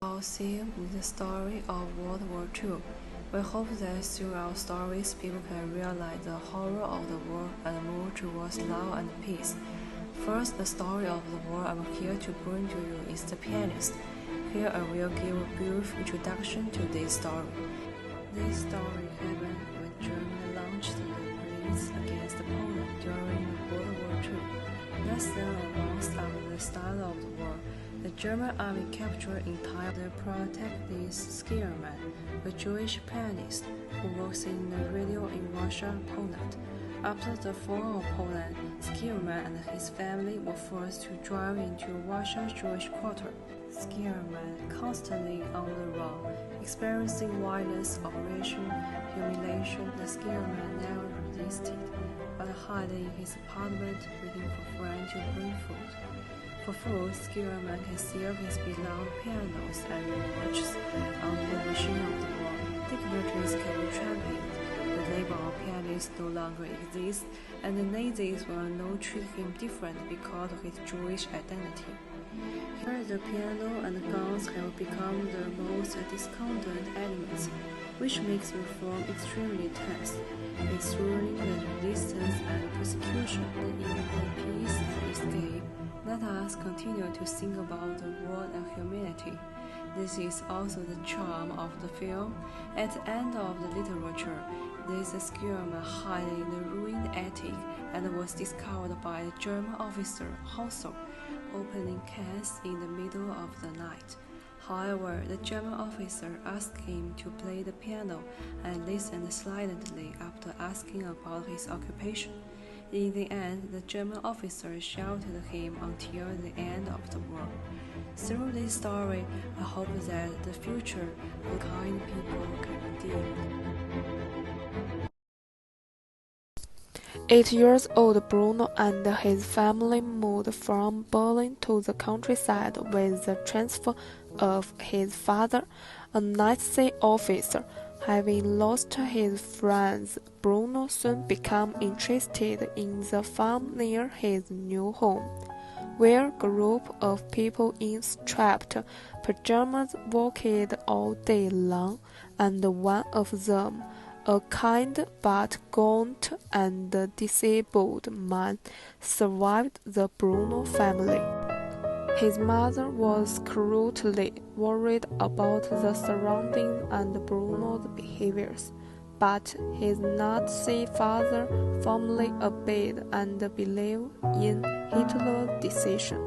All seen the story of World War II. We hope that through our stories, people can realize the horror of the war and move towards love and peace. First, the story of the war I'm here to bring to you is The Pianist. Here I will give a brief introduction to this story. This story happened when Germany launched the police against Poland during World War II. Less than a month after the start of the war, the German army captured in time to protect this Skierman, a Jewish pianist who works in the radio in Russia, Poland. After the fall of Poland, Skierman and his family were forced to drive into Russia's Jewish quarter. Skierman, constantly on the run, experiencing violence, oppression, humiliation, the Skierman never resisted, but hiding in his apartment waiting for friends to bring food. For food, Skierman can sell his beloved pianos and watches on the machine of the war. Dignitaries can be trampled. The label of pianist no longer exists, and the Nazis will not treat him different because of his Jewish identity. Here, the piano and the guns have become the most discontented elements, which makes reform extremely tense. It's ruling the resistance and persecution, and even the peace and escape. Let us continue to think about the world and humanity. This is also the charm of the film. At the end of the literature, there is a Skierman hiding in the ruined attic and was discovered by a German officer, Hauser, opening cans in the middle of the night. However, the German officer asked him to play the piano and listened silently after asking about his occupation. In the end, the German officer sheltered him until the end of the war. Through this story, I hope that the future of kind people can redeem. 8-year-old Bruno and his family moved from Berlin to the countryside with the transfer of his father, a Nazi officer. Having lost his friends, Bruno soon became interested in the farm near his new home, where a group of people in striped pajamas walked all day long, and one of them, a kind but gaunt and disabled man, survived the Bruno family. His mother was cruelly worried about the surroundings and Bruno's behaviors, but his Nazi father firmly obeyed and believed in Hitler's decision.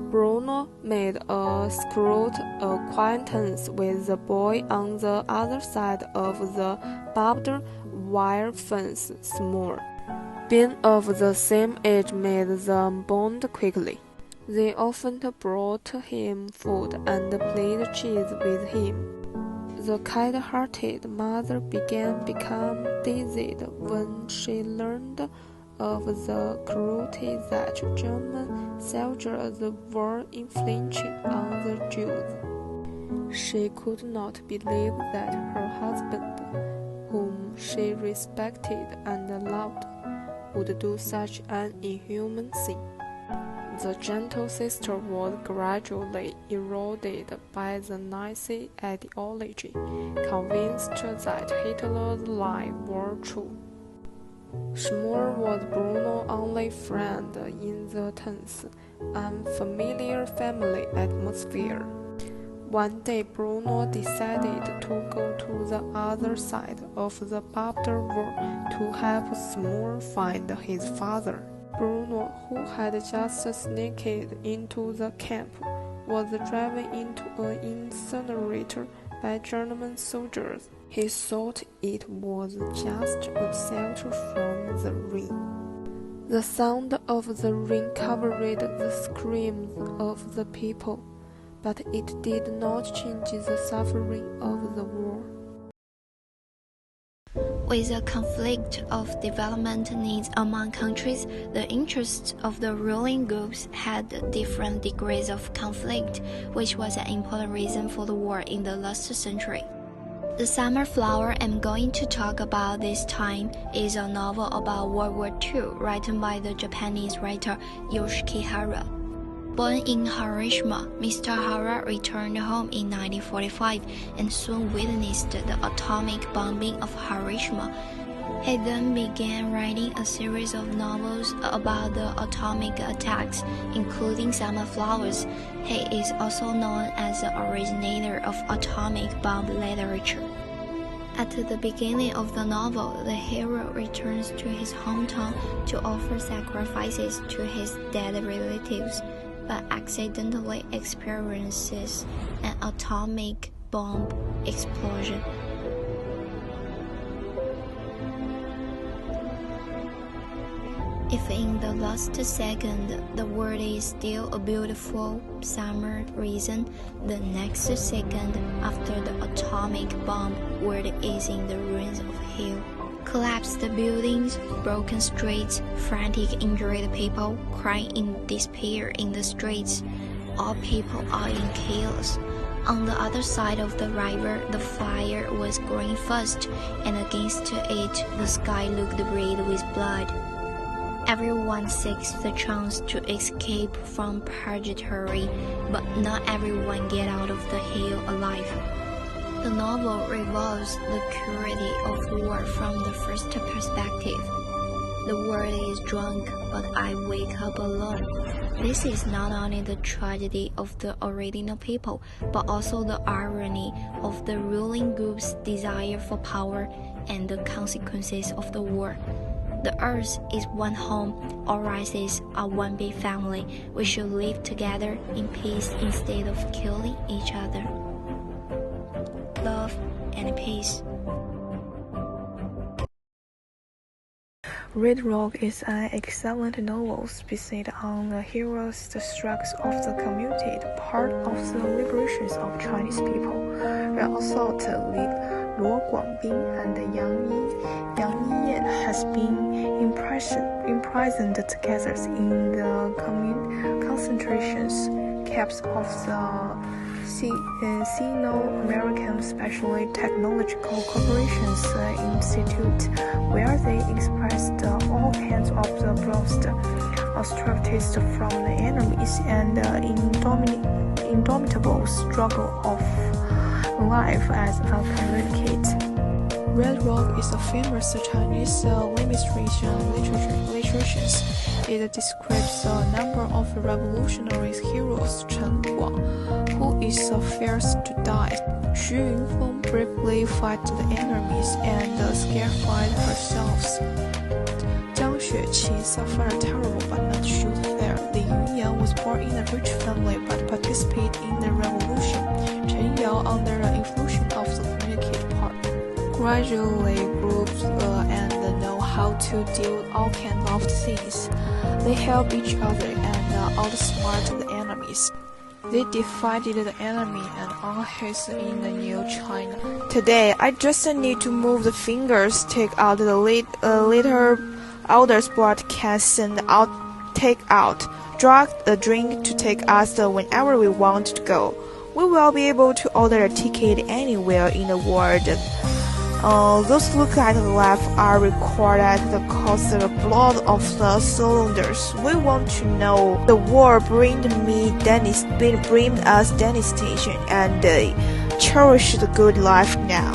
Bruno made a secret acquaintance with the boy on the other side of the barbed wire fence, Small. Being of the same age made them bond quickly. They often brought him food and played chess with him. The kind-hearted mother began become dazed when she learned of the cruelty that German soldiers were inflicting on the Jews. She could not believe that her husband, whom she respected and loved, would do such an inhuman thing. The gentle sister was gradually eroded by the Nazi ideology, convinced that Hitler's lies were true. Schmor was Bruno's only friend in the tense, unfamiliar family atmosphere. One day Bruno decided to go to the other side of the barbed wire to help Schmor find his father. Bruno, who had just sneaked into the camp, was driven into an incinerator by German soldiers. He thought it was just a shelter from the rain. The sound of the rain covered the screams of the people, but it did not change the suffering of the war. With a conflict of development needs among countries, the interests of the ruling groups had different degrees of conflict, which was an important reason for the war in the last century. The Summer Flower I'm going to talk about this time is a novel about World War II written by the Japanese writer Yoshiki Hara. Born in Hiroshima, Mr. Hara returned home in 1945 and soon witnessed the atomic bombing of Hiroshima. He then began writing a series of novels about the atomic attacks, including Summer Flowers. He is also known as the originator of atomic bomb literature. At the beginning of the novel, the hero returns to his hometown to offer sacrifices to his dead relatives, but accidentally experiences an atomic bomb explosion. If in the last second the world is still a beautiful summer reason, the next second after the atomic bomb world is in the ruins of hell. Collapsed buildings, broken streets, frantic injured people crying in despair in the streets. All people are in chaos. On the other side of the river, the fire was growing fast, and against it the sky looked red with blood. Everyone seeks the chance to escape from purgatory, but not everyone gets out of the hell alive. The novel revolves the cruelty of war from the first perspective. The world is drunk, but I wake up alone. This is not only the tragedy of the original people, but also the irony of the ruling group's desire for power and the consequences of the war. The earth is one home, all races are one big family. We should live together in peace instead of killing each other. Love and peace. Red Rock is an excellent novel based on the hero's struggles of the community, part of the liberations of Chinese people. Red Assault lead Luo Guangbing and Yang Yiyan has been imprisoned together in the concentration camps of the Sino-American Special Technological Corporation's Institute, where they expressed all kinds of the blast atrocities from the enemies and indomitable struggle of life as a communicate. Red Rock is a famous Chinese illustration literature. It describes a number of revolutionary heroes: Tianhua, who is the first to die. Xu Yunfeng bravely fight the enemies and scarified herself. Jiang Xueqi suffered a terrible but not shoot there. Li Yunyan was born in a rich family but participated in the revolution. Chen Yao, under the influence of the communicate part, gradually grew and know how to deal with all kinds of things. They help each other and outsmart the enemies. They defeated the enemy and all his in the new China. Today, I just need to move the fingers, take out the little elders broadcast and take out, drug a drink to take us whenever we want to go. We will be able to order a ticket anywhere in the world. Those look at the left are recorded the cost of the blood of the soldiers. We want to know the war bring us destination and cherish the good life now.